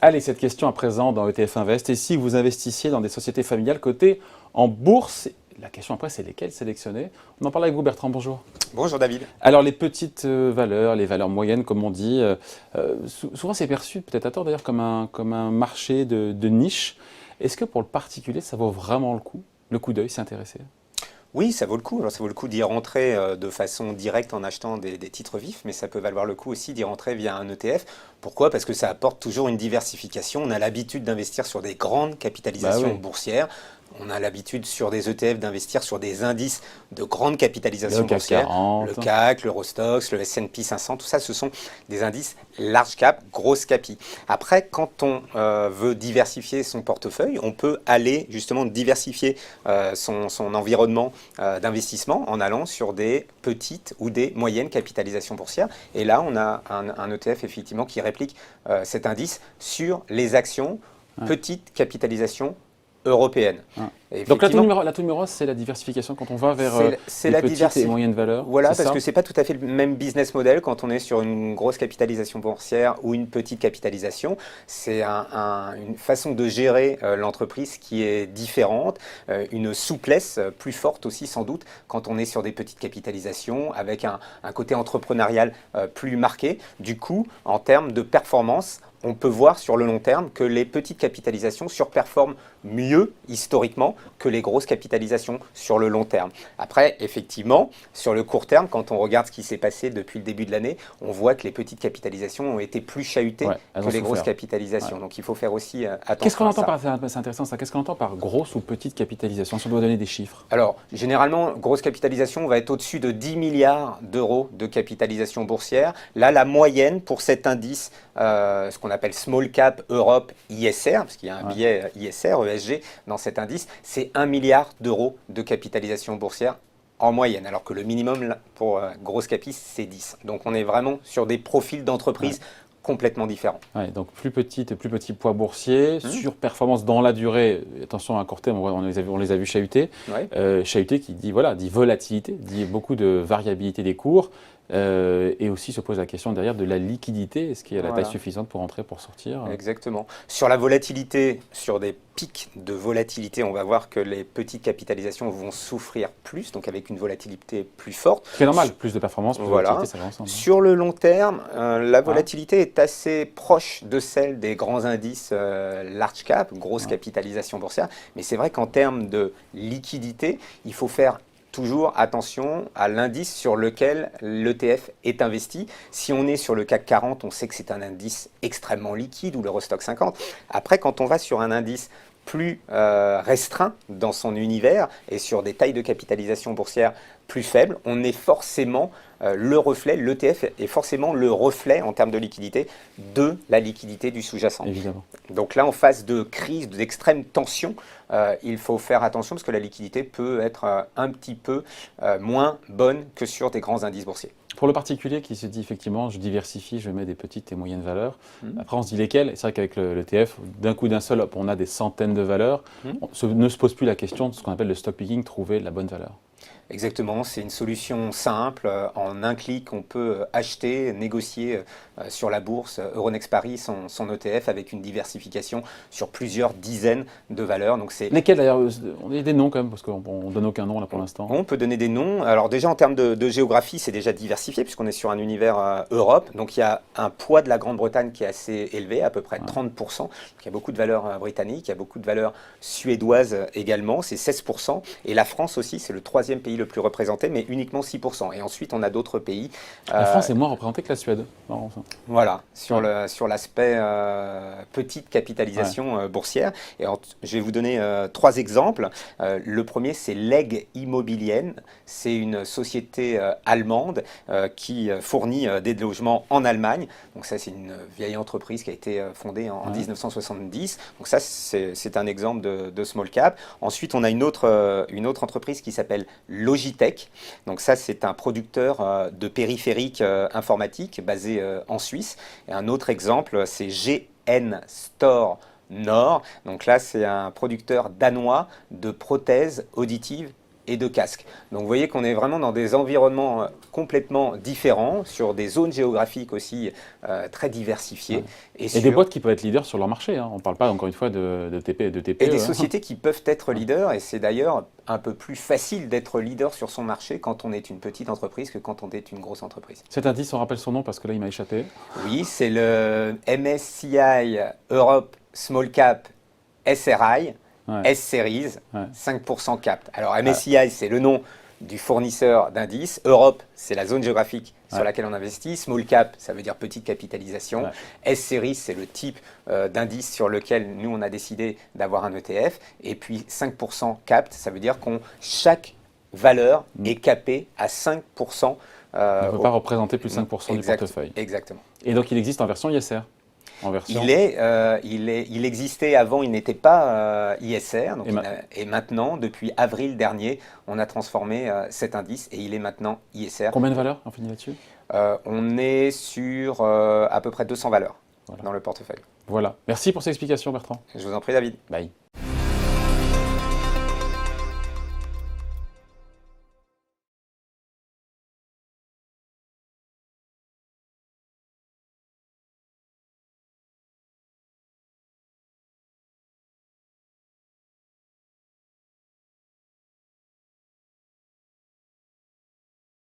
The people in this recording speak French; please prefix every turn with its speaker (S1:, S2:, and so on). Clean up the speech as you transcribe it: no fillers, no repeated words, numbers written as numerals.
S1: Allez, cette question à présent dans ETF Invest. Et si vous investissiez dans des sociétés familiales cotées en bourse, la question après, c'est lesquelles sélectionner? On en parle avec vous, Bertrand, bonjour.
S2: Bonjour David.
S1: Alors, les petites valeurs, les valeurs moyennes, comme on dit, souvent c'est perçu, peut-être à tort d'ailleurs, comme un marché de niche. Est-ce que pour le particulier, ça vaut vraiment le coup d'œil, s'y intéresser?
S2: Oui, ça vaut le coup. Alors, ça vaut le coup d'y rentrer de façon directe en achetant des titres vifs, mais ça peut valoir le coup aussi d'y rentrer via un ETF. Pourquoi? Parce que ça apporte toujours une diversification. On a l'habitude d'investir sur des grandes
S1: Bah
S2: capitalisations
S1: oui,
S2: boursières. On a l'habitude sur des ETF d'investir sur des indices de grande
S1: le
S2: capitalisation
S1: CAC
S2: boursière. Le
S1: 40.
S2: CAC, l'Eurostoxx, le S&P 500, tout ça, ce sont des indices large cap, grosse capi. Après, quand on veut diversifier son portefeuille, on peut aller justement diversifier son environnement d'investissement en allant sur des petites ou des moyennes capitalisations boursières. Et là, on a un ETF effectivement qui réplique cet indice sur les actions
S1: Ouais,
S2: petites capitalisations européennes.
S1: ouais.
S2: Et
S1: Donc
S2: effectivement,
S1: la tout numéro, c'est la diversification quand on va vers
S2: c'est
S1: les
S2: la
S1: petites et
S2: diversité.
S1: moyennes valeurs, c'est
S2: Voilà, parce
S1: ça?
S2: que c'est pas tout à fait le même business model quand on est sur une grosse capitalisation boursière ou une petite capitalisation. C'est une façon de gérer l'entreprise qui est différente, une souplesse plus forte aussi sans doute quand on est sur des petites capitalisations avec un côté entrepreneurial plus marqué. Du coup, en termes de performance, on peut voir sur le long terme que les petites capitalisations surperforment mieux historiquement que les grosses capitalisations sur le long terme. Après, effectivement, sur le court terme, quand on regarde ce qui s'est passé depuis le début de l'année, on voit que les petites capitalisations ont été plus chahutées
S1: Ouais, elles
S2: que
S1: ont
S2: les grosses
S1: souffert. Ouais.
S2: capitalisations. Donc il faut faire aussi
S1: Qu'est-ce qu'on
S2: attention à
S1: entend
S2: ça.
S1: par, c'est intéressant ça, qu'est-ce qu'on entend par grosse ou petite capitalisation, si on doit donner des chiffres?
S2: Alors, généralement, grosse capitalisation, on va être au-dessus de 10 milliards d'euros de capitalisation boursière. Là, la moyenne pour cet indice, ce qu'on appelle Small Cap Europe ISR, parce qu'il y a un
S1: Ouais.
S2: biais ISR, ESG, dans cet indice, c'est 1 milliard d'euros de capitalisation boursière en moyenne, alors que le minimum là, pour grosse capi, c'est 10. Donc on est vraiment sur des profils
S1: Ouais.
S2: d'entreprise complètement différents.
S1: Ouais, donc plus petit poids boursier,
S2: Hmm.
S1: surperformance dans la durée. Attention à court terme, on les a vus chahuter.
S2: Ouais.
S1: Chahuter qui dit, voilà, dit volatilité, dit beaucoup de variabilité des cours. Et aussi se pose la question derrière de la liquidité. Est-ce qu'il y a la taille
S2: Voilà.
S1: suffisante pour entrer, pour sortir?
S2: Exactement. Sur la volatilité, sur des pics de volatilité, on va voir que les petites capitalisations vont souffrir plus, donc avec une volatilité plus forte.
S1: Ce qui est normal, plus de performance, plus de volatilité,
S2: Voilà.
S1: ça va ensemble, hein.
S2: Sur le long terme, la
S1: Ah,
S2: volatilité est assez proche de celle des grands indices large cap, grosse
S1: ouais.
S2: capitalisation boursière. Mais c'est vrai qu'en termes de liquidité, il faut faire toujours attention à l'indice sur lequel l'ETF est investi. Si on est sur le CAC 40, on sait que c'est un indice extrêmement liquide ou l'Eurostock 50. Après, quand on va sur un indice plus restreint dans son univers et sur des tailles de capitalisation boursière plus faibles, on est forcément le reflet, l'ETF est forcément le reflet en termes de liquidité de la liquidité du sous-jacent.
S1: Évidemment.
S2: Donc là, en phase de crise, d'extrême tension, il faut faire attention parce que la liquidité peut être un petit peu moins bonne que sur des grands indices boursiers.
S1: Pour le particulier qui se dit effectivement, je diversifie, je mets des petites et moyennes valeurs.
S2: Mhm.
S1: Après, on se dit lesquelles. Et c'est vrai qu'avec l'ETF, d'un coup d'un seul, hop, on a des centaines de valeurs.
S2: Mhm.
S1: Ne se pose plus la question de ce qu'on appelle le stock picking, trouver la bonne valeur.
S2: Exactement, c'est une solution simple. En un clic, on peut acheter, négocier sur la bourse Euronext Paris son ETF avec une diversification sur plusieurs dizaines de valeurs. Donc c'est
S1: Lesquelles d'ailleurs? On a des noms quand même, parce qu'on ne donne aucun nom là pour l'instant.
S2: On peut donner des noms. Alors déjà en termes de géographie, c'est déjà diversifié puisqu'on est sur un univers Europe. Donc il y a un poids de la Grande-Bretagne qui est assez élevé, à peu près
S1: Ouais.
S2: 30%. Donc, il y a beaucoup de valeurs britanniques, il y a beaucoup de valeurs suédoises également, c'est 16%. Et la France aussi, c'est le troisième pays le plus représenté, mais uniquement 6%. Et ensuite, on a d'autres pays.
S1: La
S2: euh,
S1: France est moins représentée que la Suède. Marrant, ça.
S2: voilà,
S1: Ouais.
S2: sur l'aspect petite
S1: Ouais.
S2: capitalisation boursière. Je vais vous donner trois exemples. Le premier, c'est Leg Immobilien. C'est une société allemande qui fournit des logements en Allemagne. Donc ça, c'est une vieille entreprise qui a été fondée en
S1: Ouais.
S2: 1970. Donc ça, c'est un exemple de small cap. Ensuite, on a une autre entreprise qui s'appelle Logitech. Donc ça, c'est un producteur de périphériques informatiques basé en Suisse. Et un autre exemple, c'est GN Store Nord. Donc là, c'est un producteur danois de prothèses auditives et de casque. Donc vous voyez qu'on est vraiment dans des environnements complètement différents, sur des zones géographiques aussi très diversifiées.
S1: Ouais. Et des boîtes qui peuvent être leaders sur leur marché. Hein. On ne parle pas encore une fois de TPE.
S2: Et des sociétés qui peuvent être leaders, et c'est d'ailleurs un peu plus facile d'être leader sur son marché quand on est une petite entreprise que quand on est une grosse entreprise.
S1: Cet indice, on rappelle son nom parce que là, il m'a échappé.
S2: Oui, c'est le MSCI Europe Small Cap SRI,
S1: Ouais.
S2: S-Series,
S1: Ouais.
S2: 5% Cap. Alors MSCI, c'est le nom du fournisseur d'indices. Europe, c'est la zone géographique sur laquelle on investit. Small Cap, ça veut dire petite capitalisation.
S1: Ouais.
S2: S-Series, c'est le type d'indice sur lequel nous, on a décidé d'avoir un ETF. Et puis 5% Cap, ça veut dire qu'on chaque valeur est capée à 5%.
S1: On ne peut pas représenter plus de 5% du portefeuille.
S2: Exactement.
S1: Et donc, il existe en version ISR. En version...
S2: Il existait avant, il n'était pas ISR. Donc et maintenant, depuis avril dernier, on a transformé cet indice et il est maintenant ISR.
S1: Combien de valeurs on finit là-dessus?
S2: On est sur à peu près 200 valeurs dans le portefeuille.
S1: Voilà. Merci pour ces explications, Bertrand.
S2: Je vous en prie, David.
S1: Bye.